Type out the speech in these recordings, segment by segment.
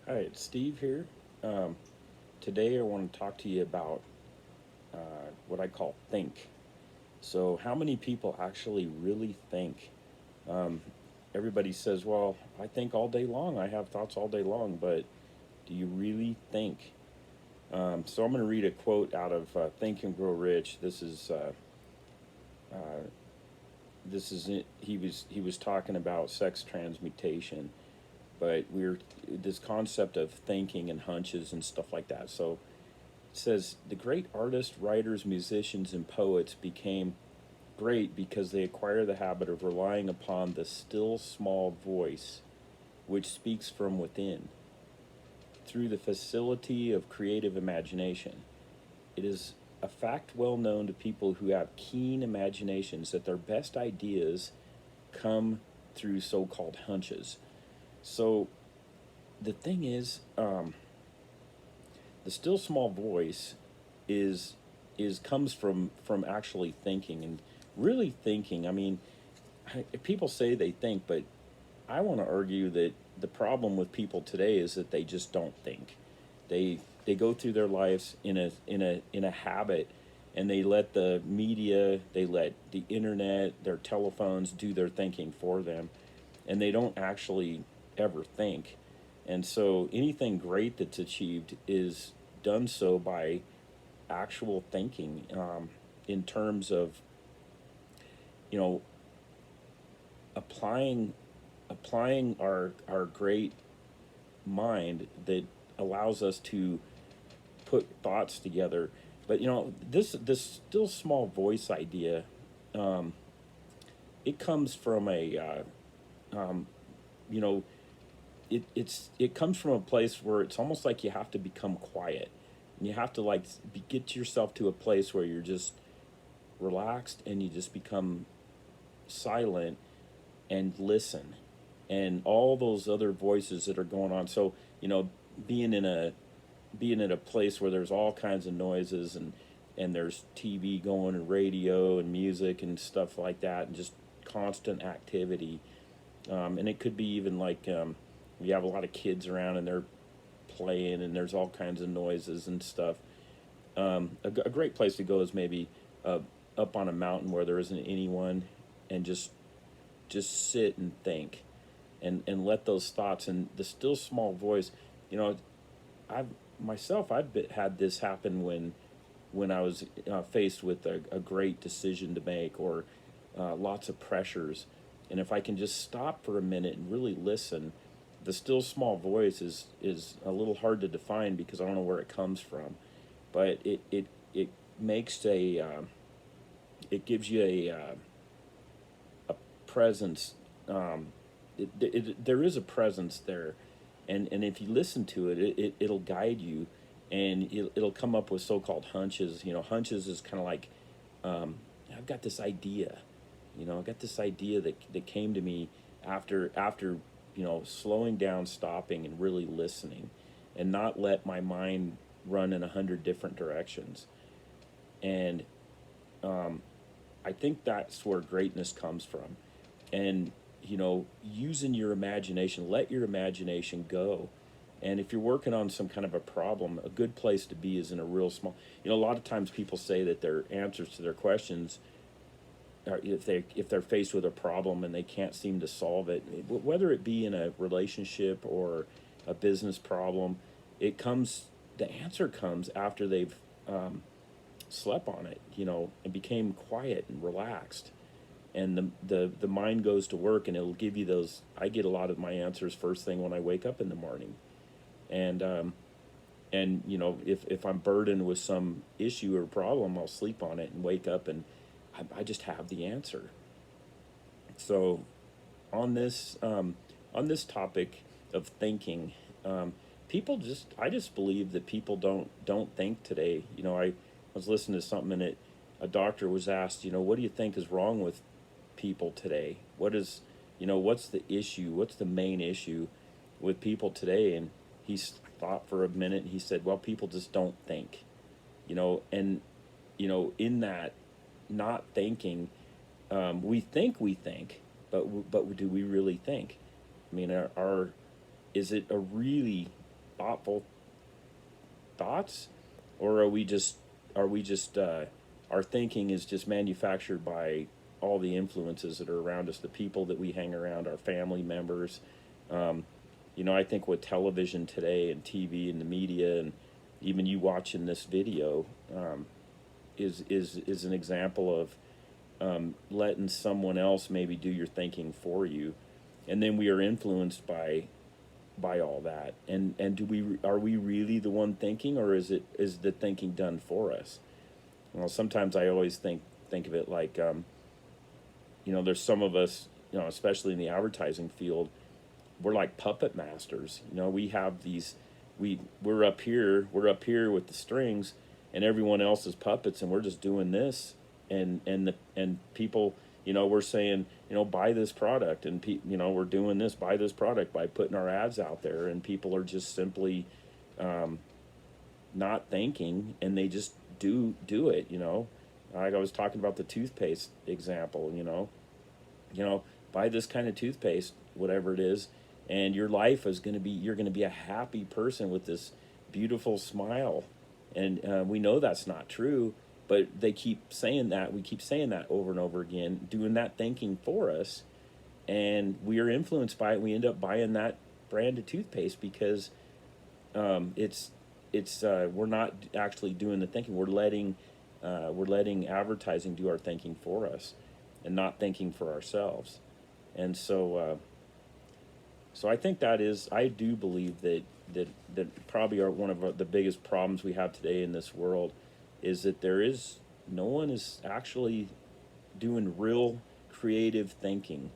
Hi, it's Steve here. Um, Today I want to talk to you about what I call think. So, how many people actually really think? Um, Everybody says, well, I think all day long, I have thoughts all day long, but do you really think? So, I'm going to read a quote out of Think and Grow Rich. Uh, he was talking about sex transmutation, but we're this concept of thinking and hunches and stuff like that. So, it says the great artists, writers, musicians, and poets became great because they acquire the habit of relying upon the still small voice which speaks from within through the facility of creative imagination. It is a fact well known to people who have keen imaginations that their best ideas come through so called hunches. So the thing is, the still small voice is comes from actually thinking and really thinking. I mean, people say they think, but I want to argue that the problem with people today is that they just don't think. They go through their lives in a habit, and they let the media, they let the internet, their telephones do their thinking for them, and they don't actually ever think. And so anything great that's achieved is done so by actual thinking, in terms of, you know, applying our great mind that allows us to put thoughts together. But this still small voice idea, um, it comes from a you know it comes from a place where it's almost like you have to become quiet, and you have to like get yourself to a place where you're just relaxed and you just become silent and listen, and all those other voices that are going on. So being in a being in a place where there's all kinds of noises, and there's TV going and radio and music and stuff like that, and just constant activity. And it could be even like, you have a lot of kids around and they're playing, and there's all kinds of noises and stuff. A great place to go is maybe uh, up on a mountain where there isn't anyone, and just sit and think, and let those thoughts and the still small voice. You know, I've had this happen when I was faced with a great decision to make, or lots of pressures. And if I can just stop for a minute and really listen, the still small voice is a little hard to define because I don't know where it comes from, but it makes it gives you a presence. There is a presence there, and if you listen to it, it'll guide you, and it'll come up with so-called hunches. Hunches is kind of like, um, I've got this idea. I got this idea that came to me after slowing down, stopping, and really listening, and not let my mind run in 100 different directions. And um, I think that's where greatness comes from. And using your imagination, let your imagination go. And if you're working on some kind of a problem, a good place to be is in a real small. A lot of times people say that their answers to their questions are, if they're faced with a problem and they can't seem to solve it, whether it be in a relationship or a business problem, it comes the answer comes after they've slept on it, and became quiet and relaxed, and the mind goes to work, and it'll give you those. I get a lot of my answers first thing when I wake up in the morning, and if I'm burdened with some issue or problem, I'll sleep on it and wake up, and I just have the answer. So on this topic of thinking, people just I just believe that people don't think today. I was listening to something, and a doctor was asked, what do you think is wrong with people today? What's the issue? What's the main issue with people today? And he thought for a minute, and he said, well, people just don't think. And in that not thinking, we think, but do we really think? I mean, is it a really? thoughtful thoughts, or are we just our thinking is just manufactured by all the influences that are around us, the people that we hang around, our family members. Um, I think with television today and TV and the media, and even you watching this video, is an example of letting someone else maybe do your thinking for you, and then we are influenced by all that. And are we really the one thinking, or is the thinking done for us? Well, sometimes I always think of it like, there's some of us, especially in the advertising field, we're like puppet masters. We have these, we're up here with the strings, and everyone else is puppets, and we're just doing this, and people, we're saying, buy this product, and we're doing this, buy this product by putting our ads out there, and people are just simply not thinking, and they just do it. Like I was talking about the toothpaste example. Buy this kind of toothpaste, whatever it is, and your life is going to be, you're going to be a happy person with this beautiful smile. And we know that's not true, but they keep saying that. We keep saying that over and over again, doing that thinking for us, and we are influenced by it. We end up buying that brand of toothpaste because it's we're not actually doing the thinking. We're letting advertising do our thinking for us, and not thinking for ourselves. And so I think I do believe that probably are one of the biggest problems we have today in this world, is that no one is actually doing real creative thinking.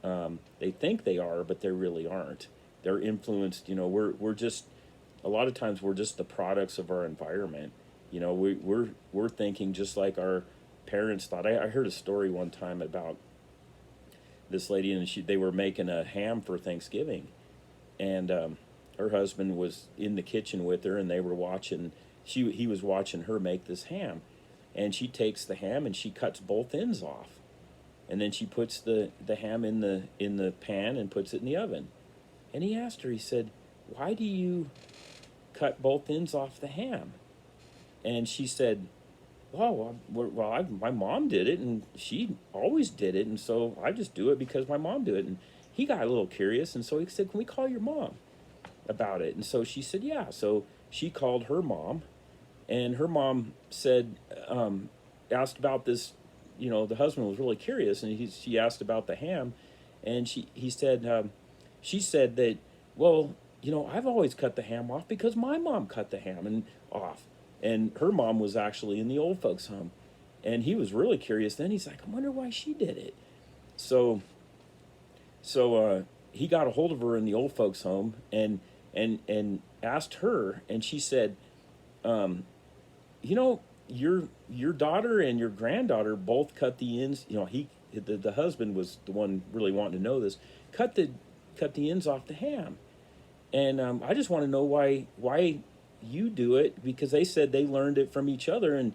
They think they are, but they really aren't. They're influenced. We're just, a lot of times we're just the products of our environment. We're thinking just like our parents thought. I heard a story one time about this lady, and they were making a ham for Thanksgiving, and her husband was in the kitchen with her, and they were watching. He was watching her make this ham, and she takes the ham and she cuts both ends off, and then she puts the ham in the pan and puts it in the oven. And he asked her, he said, "Why do you cut both ends off the ham?" And she said, my mom did it, and she always did it, and so I just do it because my mom did it. And he got a little curious, and so he said, "Can we call your mom about it?" And so she said, "Yeah." So she called her mom, and her mom said, asked about this. The husband was really curious, and she asked about the ham, and she said that, well, I've always cut the ham off because my mom cut the ham and off. And her mom was actually in the old folks' home. And he was really curious. Then he's like, "I wonder why she did it." So he got a hold of her in the old folks' home, and asked her, and she said, your daughter and your granddaughter both cut the ends. The husband was the one really wanting to know this. Cut the ends off the ham, and I just want to know why you do it, because they said they learned it from each other, and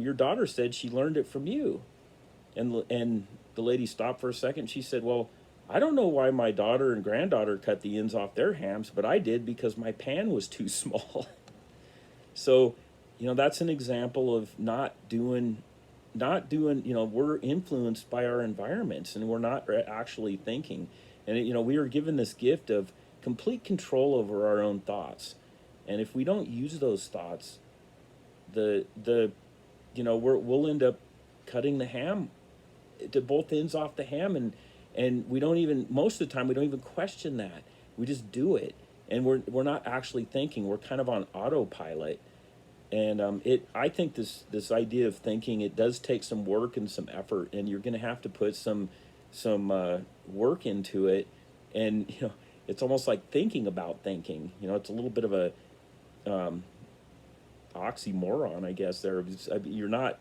your daughter said she learned it from you. And the lady stopped for a second. She said, "Well, I don't know why my daughter and granddaughter cut the ends off their hams, but I did because my pan was too small." So, that's an example of not doing, we're influenced by our environments, and we're not actually thinking. And, we are given this gift of complete control over our own thoughts. And if we don't use those thoughts, we'll end up cutting the ham to both ends off the ham, and we don't even, most of the time we don't even question that. We just do it, and we're not actually thinking. We're kind of on autopilot. And I think this idea of thinking, it does take some work and some effort, and you're going to have to put some work into it. And it's almost like thinking about thinking. It's a little bit of a oxymoron, I guess. You're not,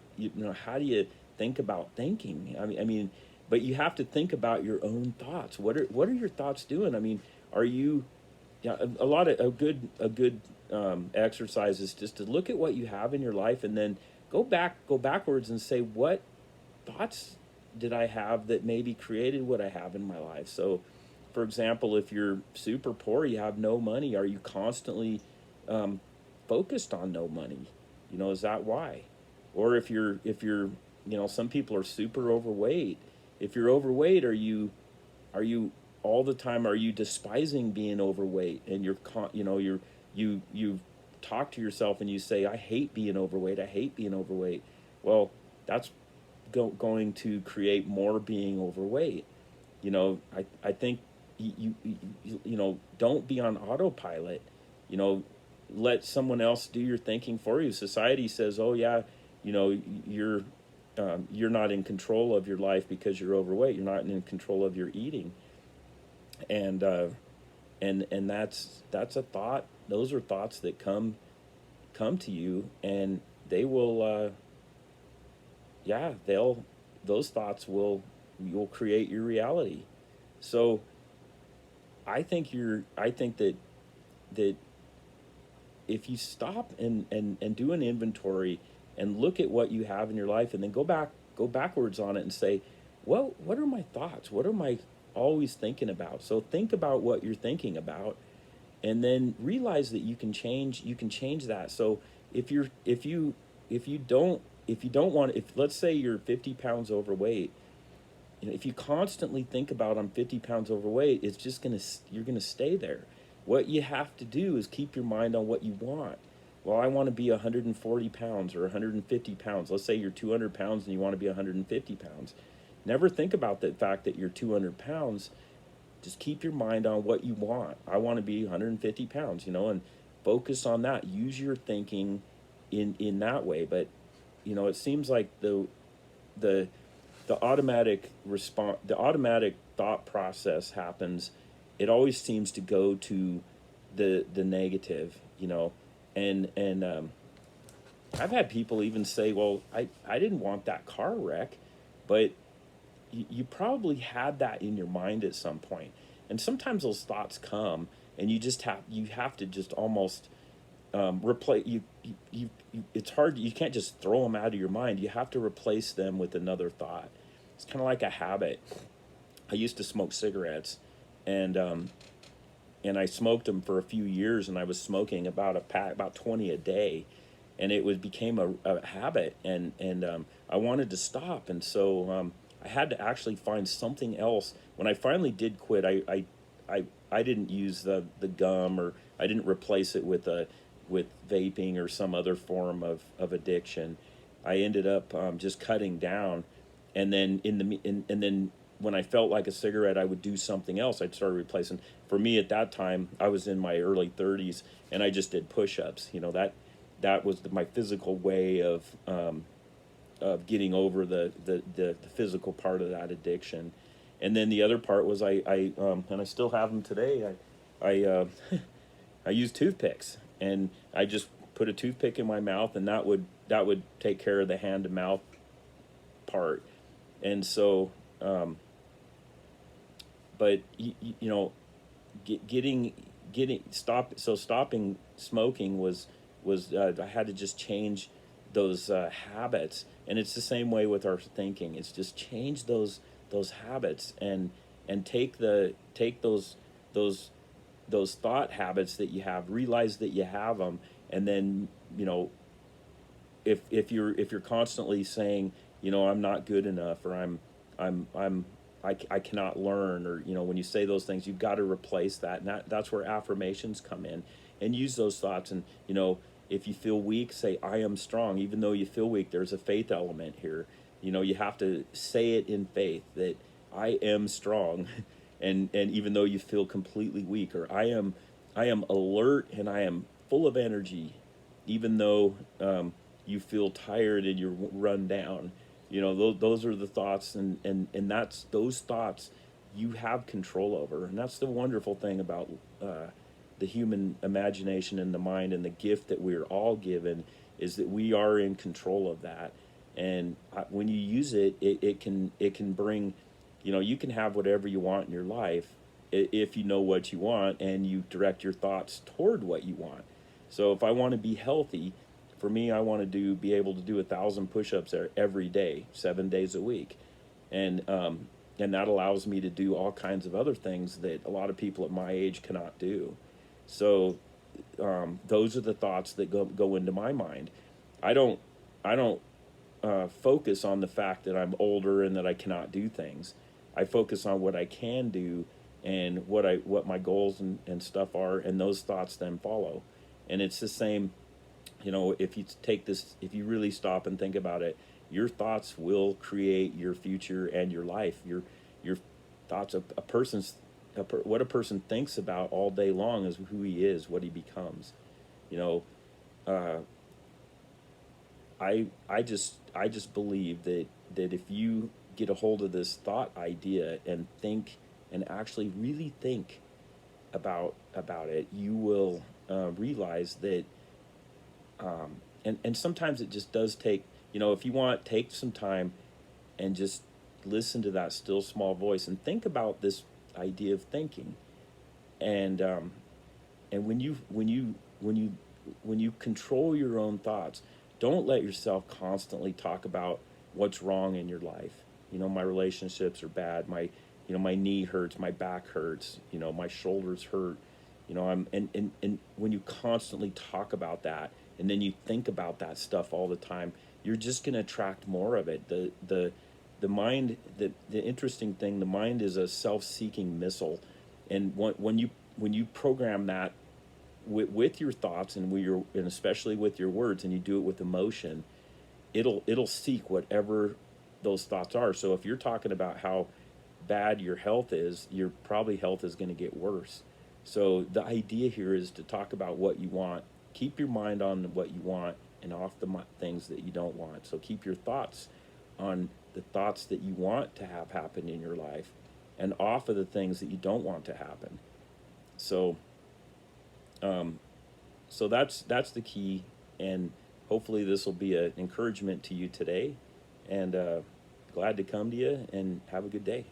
how do you think about thinking? I mean, but you have to think about your own thoughts. What are your thoughts doing? I mean, are you, a good exercise is just to look at what you have in your life, and then go backwards and say, what thoughts did I have that maybe created what I have in my life? So for example, if you're super poor, you have no money, are you constantly um, focused on no money? You know, is that why? Or if you're some people are super overweight. If you're overweight, are you all the time, are you despising being overweight, and you talk to yourself and you say, I hate being overweight, I hate being overweight. Well, that's going to create more being overweight. I think don't be on autopilot. you know Let someone else do your thinking for you. Society says, oh yeah, you're you're not in control of your life because you're overweight, you're not in control of your eating. And uh and and that's a thought. Those are thoughts that come to you, and they will yeah, they'll those thoughts will create your reality. So I think that if you stop and do an inventory and look at what you have in your life, and then go backwards on it and say, what are my thoughts, what am I always thinking about? So think about what you're thinking about, and then realize that you can change that. So if you don't want, if let's say you're 50 pounds overweight, if you constantly think about, I'm 50 pounds overweight, it's just gonna you're gonna stay there. What you have to do is keep your mind on what you want. Well, I want to be 140 pounds or 150 pounds. Let's say you're 200 pounds and you want to be 150 pounds. Never think about the fact that you're 200 pounds. Just keep your mind on what you want. I want to be 150 pounds, and focus on that. Use your thinking in that way. But it seems like the the automatic thought process happens. It always seems to go to the negative, and I've had people even say, well, I didn't want that car wreck, but you probably had that in your mind at some point. And sometimes those thoughts come, and you have to just almost replace it's hard. You can't just throw them out of your mind. You have to replace them with another thought. It's kind of like a habit. I used to smoke cigarettes, and I smoked them for a few years, and I was smoking about a pack, about 20 a day, and it was became a habit, and I wanted to stop, and so I had to actually find something else. When I finally did quit, I didn't use the gum, or I didn't replace it with vaping or some other form of addiction. I ended up just cutting down, and then and then when I felt like a cigarette, I would do something else. I'd start replacing. For me at that time, I was in my early 30s, and I just did push-ups. That was my physical way of getting over the physical part of that addiction. And then the other part was and I still have them today. I I use toothpicks, and I just put a toothpick in my mouth, and that would take care of the hand to mouth part. And so, but getting stopping smoking was I had to just change those habits, and it's the same way with our thinking. It's just change those habits, and take those thought habits that you have, realize that you have them, and then if you're constantly saying, I'm not good enough, or I cannot learn, or when you say those things, you've got to replace that, and that's where affirmations come in, and use those thoughts. And if you feel weak, say, I am strong. Even though you feel weak, there's a faith element here. You have to say it in faith, that I am strong. And even though you feel completely weak, or I am alert, and I am full of energy, even though you feel tired and you're run down. Those are the thoughts, and that's those thoughts you have control over. And that's the wonderful thing about the human imagination and the mind, and the gift that we're all given, is that we are in control of that. And when you use it, it can bring, you can have whatever you want in your life, if you know what you want and you direct your thoughts toward what you want. So if I want to be healthy, for me, I want to be able to do 1,000 push-ups every day, 7 days a week. And and that allows me to do all kinds of other things that a lot of people at my age cannot do. So those are the thoughts that go into my mind. I don't focus on the fact that I'm older and that I cannot do things. I focus on what I can do and what my goals and stuff are, and those thoughts then follow. And it's the same, if you take this, if you really stop and think about it, your thoughts will create your future and your life. Your thoughts, a person's what a person thinks about all day long is who he is, what he becomes. You know, uh, I just believe that if you get a hold of this thought idea and think and actually really think about it, you will realize that and sometimes it just does take, if you want, take some time and just listen to that still small voice and think about this idea of thinking. And um, and when you control your own thoughts, don't let yourself constantly talk about what's wrong in your life. My relationships are bad, my knee hurts, my back hurts, my shoulders hurt. And when you constantly talk about that and then you think about that stuff all the time, you're just going to attract more of it. The mind, the interesting thing, the mind is a self-seeking missile. And when you program that with your thoughts and especially with your words, and you do it with emotion, it'll seek whatever those thoughts are. So if you're talking about how bad your health is, your probably health is going to get worse. So the idea here is to talk about what you want. Keep your mind on what you want and off the things that you don't want. So keep your thoughts on the thoughts that you want to have happen in your life, and off of the things that you don't want to happen. So um, so that's the key, and hopefully this will be an encouragement to you today. And glad to come to you, and have a good day.